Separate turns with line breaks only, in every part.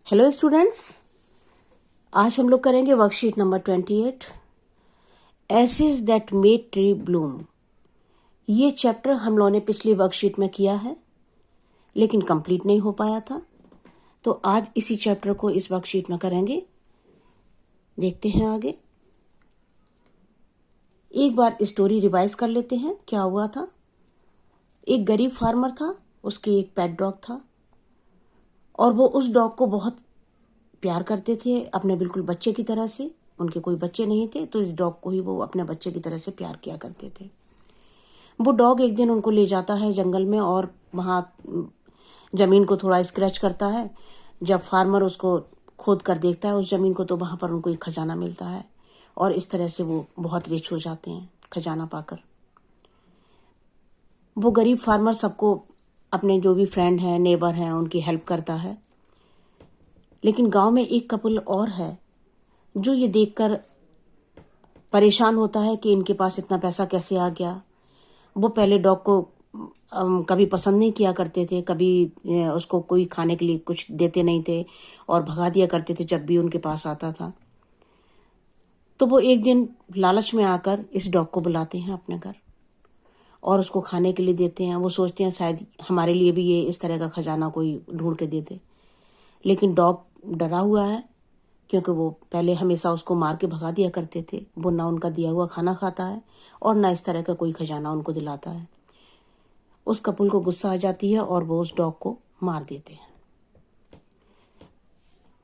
Hello students, आज हम लोग करेंगे worksheet number 28, acids that made tree Bloom. ये चैप्टर हम लोगों ने पिछली वर्कशीट में किया है लेकिन कंप्लीट नहीं हो पाया था, तो आज इसी चैप्टर को इस वर्कशीट में करेंगे। देखते हैं आगे। एक बार स्टोरी रिवाइज कर लेते हैं क्या हुआ था। एक गरीब फार्मर था, उसके एक पेट डॉग था और वो उस डॉग को बहुत प्यार करते थे, अपने बिल्कुल बच्चे की तरह से। उनके कोई बच्चे नहीं थे तो इस डॉग को ही वो अपने बच्चे की तरह से प्यार किया करते थे। वो डॉग एक दिन उनको ले जाता है जंगल में और वहाँ जमीन को थोड़ा स्क्रैच करता है। जब फार्मर उसको खोद कर देखता है उस जमीन को, तो वहाँ पर उनको एक खजाना मिलता है और इस तरह से वो बहुत रिच हो जाते हैं खजाना पाकर। वो गरीब फार्मर सबको, अपने जो भी फ्रेंड हैं, नेबर हैं, उनकी हेल्प करता है। लेकिन गांव में एक कपल और है जो ये देखकर परेशान होता है कि इनके पास इतना पैसा कैसे आ गया। वो पहले डॉग को कभी पसंद नहीं किया करते थे, कभी उसको कोई खाने के लिए कुछ देते नहीं थे और भगा दिया करते थे जब भी उनके पास आता था। तो वो एक दिन लालच में आकर इस डॉग को बुलाते हैं अपने घर और उसको खाने के लिए देते हैं। वो सोचते हैं शायद हमारे लिए भी ये इस तरह का खजाना कोई ढूंढ के दे दे, लेकिन डॉग डरा हुआ है क्योंकि वो पहले हमेशा उसको मार के भगा दिया करते थे। वो ना उनका दिया हुआ खाना खाता है और ना इस तरह का कोई खजाना उनको दिलाता है। उस कपल को गुस्सा आ जाती है और वो उस डॉग को मार देते हैं।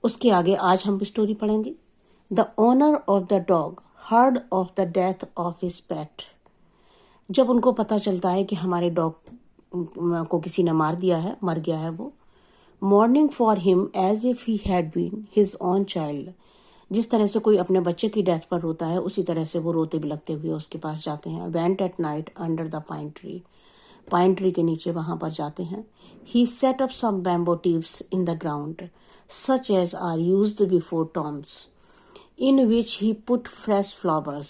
उसके आगे आज हम स्टोरी पढ़ेंगे। The owner of the dog heard of the death of his pet. जब उनको पता चलता है कि हमारे डॉग को किसी ने मार दिया है, मर गया है, वो mourning for him as if he had been his own child. जिस तरह से कोई अपने बच्चे की डेथ पर रोता है उसी तरह से वो रोते बिलखते हुए उसके पास जाते हैं। Went at night under the pine tree. Pine tree के नीचे वहां पर जाते हैं। He set up some bamboo tips in the ground such as are used before tombs in which he put fresh flowers.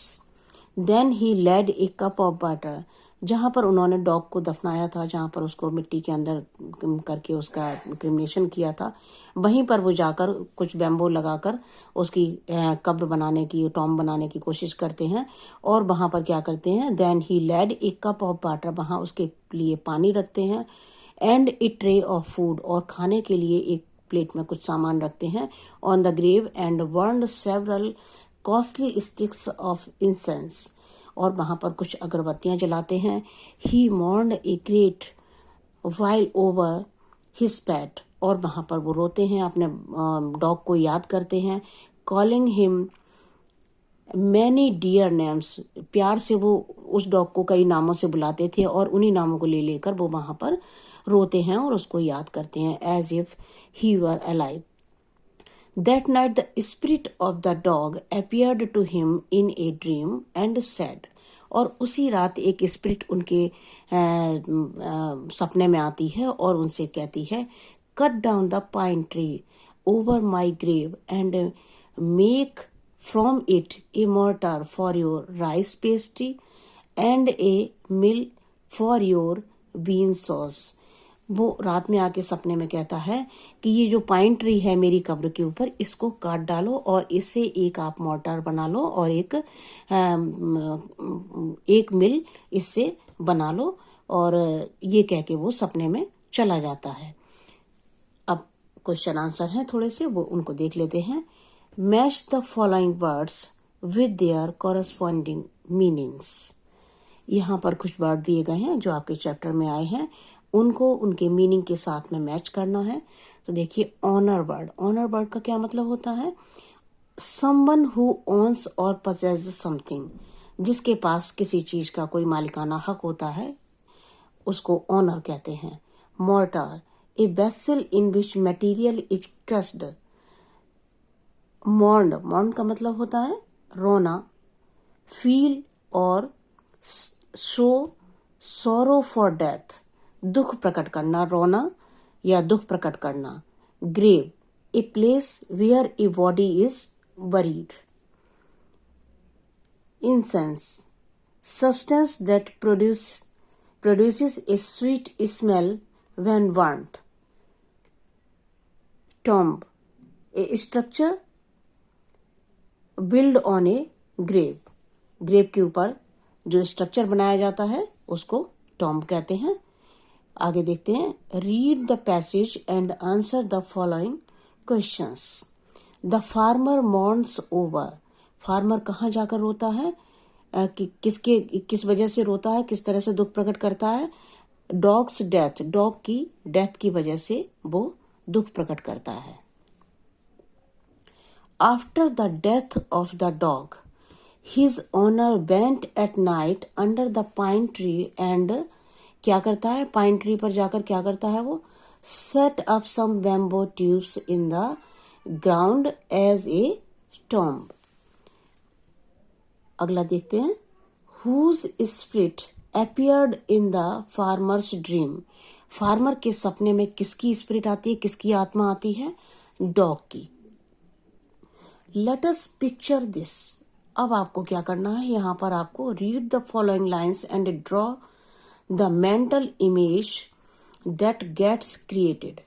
Then he laid a cup of butter. जहाँ पर उन्होंने dog को दफनाया था, जहाँ पर उसको मिट्टी के अंदर करके उसका क्रिमिनेशन किया था, वहीं पर वो जाकर कुछ बैम्बो लगाकर उसकी कब्र बनाने की, टॉम बनाने की कोशिश करते हैं। और वहाँ पर क्या करते हैं, then he laid a cup of water, वहाँ उसके लिए पानी रखते हैं, and a tray of food, और खाने के लिए एक प्लेट में कुछ सामान रखते हैं, on the grave, and burned several costly sticks of incense, और वहां पर कुछ अगरबत्तियां जलाते हैं। He mourned a great while over his pet, और वहां पर वो रोते हैं, अपने डॉग को याद करते हैं। Calling him many dear names, प्यार से वो उस डॉग को कई नामों से बुलाते थे और उन्हीं नामों को ले लेकर वो वहां पर रोते हैं और उसको याद करते हैं, as if he were alive. That night the spirit of the dog appeared to him in a dream and said, और उसी रात एक स्पिरिट उनके सपने में आती है और उनसे कहती है, cut down the pine tree over my grave and make from it a mortar for your rice pastry and a mill for your bean sauce. वो रात में आके सपने में कहता है कि ये जो पाइन ट्री है मेरी कब्र के ऊपर, इसको काट डालो और इससे एक आप मोर्टार बना लो और एक मिल इससे बना लो, और ये कह के वो सपने में चला जाता है। अब क्वेश्चन आंसर है थोड़े से, वो उनको देख लेते हैं। Match the following words with their corresponding meanings. यहाँ पर कुछ वर्ड दिए गए हैं जो आपके चैप्टर में आए हैं, उनको उनके मीनिंग के साथ में मैच करना है। तो देखिए, ऑनर वर्ड। ऑनर वर्ड का क्या मतलब होता है? समवन हु ओन्स और पजेस समथिंग, जिसके पास किसी चीज का कोई मालिकाना हक होता है, उसको ऑनर कहते हैं। Mortar, a vessel in which material is crushed. Mourn, mourn का मतलब होता है रोना। फील और शो सोरो फॉर डेथ, दुख प्रकट करना, रोना या दुख प्रकट करना। Grave, a place where a body is buried. Incense, substance that produces a sweet smell when burnt. Tomb, a structure build on a grave, grave के ऊपर जो स्ट्रक्चर बनाया जाता है उसको टॉम्ब कहते हैं। आगे देखते हैं, read the passage and answer the following questions. The farmer mourns over, farmer कहाँ जाकर रोता है, किस वजह से रोता है, किस तरह से दुख प्रकट करता है। डॉग्स डेथ, डॉग की डेथ की वजह से वो दुख प्रकट करता है। After the death of the dog his owner went at night under the pine tree and क्या करता है, पाइन ट्री पर जाकर क्या करता है वो, set up some bamboo tubes in the ground as a tomb. अगला देखते हैं, whose spirit appeared in the farmer's dream, farmer के सपने में किसकी स्पिरिट आती है, किसकी आत्मा आती है, डॉग की। लेट अस पिक्चर दिस, अब आपको क्या करना है, यहाँ पर आपको read the following lines and draw the mental image that gets created.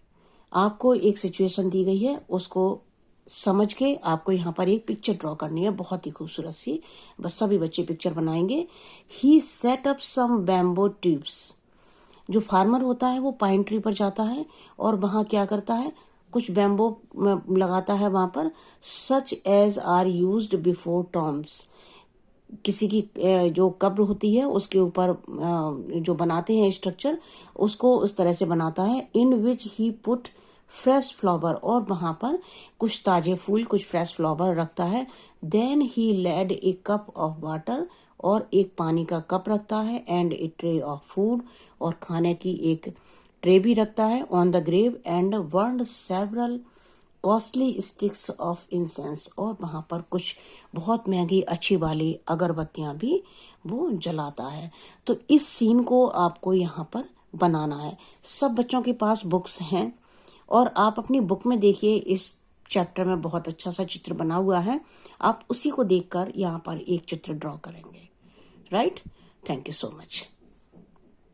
आपको एक सिचुएशन दी गई है, उसको समझ के आपको यहाँ पर एक पिक्चर ड्रॉ करनी है, बहुत ही खूबसूरत सी, बस सभी बच्चे पिक्चर बनाएंगे। He set up some bamboo tubes, जो फार्मर होता है वो पाइन ट्री पर जाता है और वहां क्या करता है, कुछ बैम्बो लगाता है वहां पर, such as are used before tombs, किसी की जो कब्र होती है उसके ऊपर जो बनाते हैं स्ट्रक्चर, उसको उस तरह से बनाता है। इन विच ही पुट फ्रेश फ्लावर, और वहां पर कुछ ताजे फूल, कुछ फ्रेश फ्लावर रखता है। Then he laid a cup of water, और एक पानी का कप रखता है, and a tray of food, और खाने की एक ट्रे भी रखता है, on the grave, and burned several costly sticks of incense, और वहां पर कुछ बहुत महंगी अच्छी वाली अगरबत्तियां भी वो जलाता है। तो इस सीन को आपको यहाँ पर बनाना है। सब बच्चों के पास बुक्स हैं और आप अपनी बुक में देखिए, इस चैप्टर में बहुत अच्छा सा चित्र बना हुआ है, आप उसी को देखकर यहाँ पर एक चित्र ड्रॉ करेंगे। Right, thank you so much.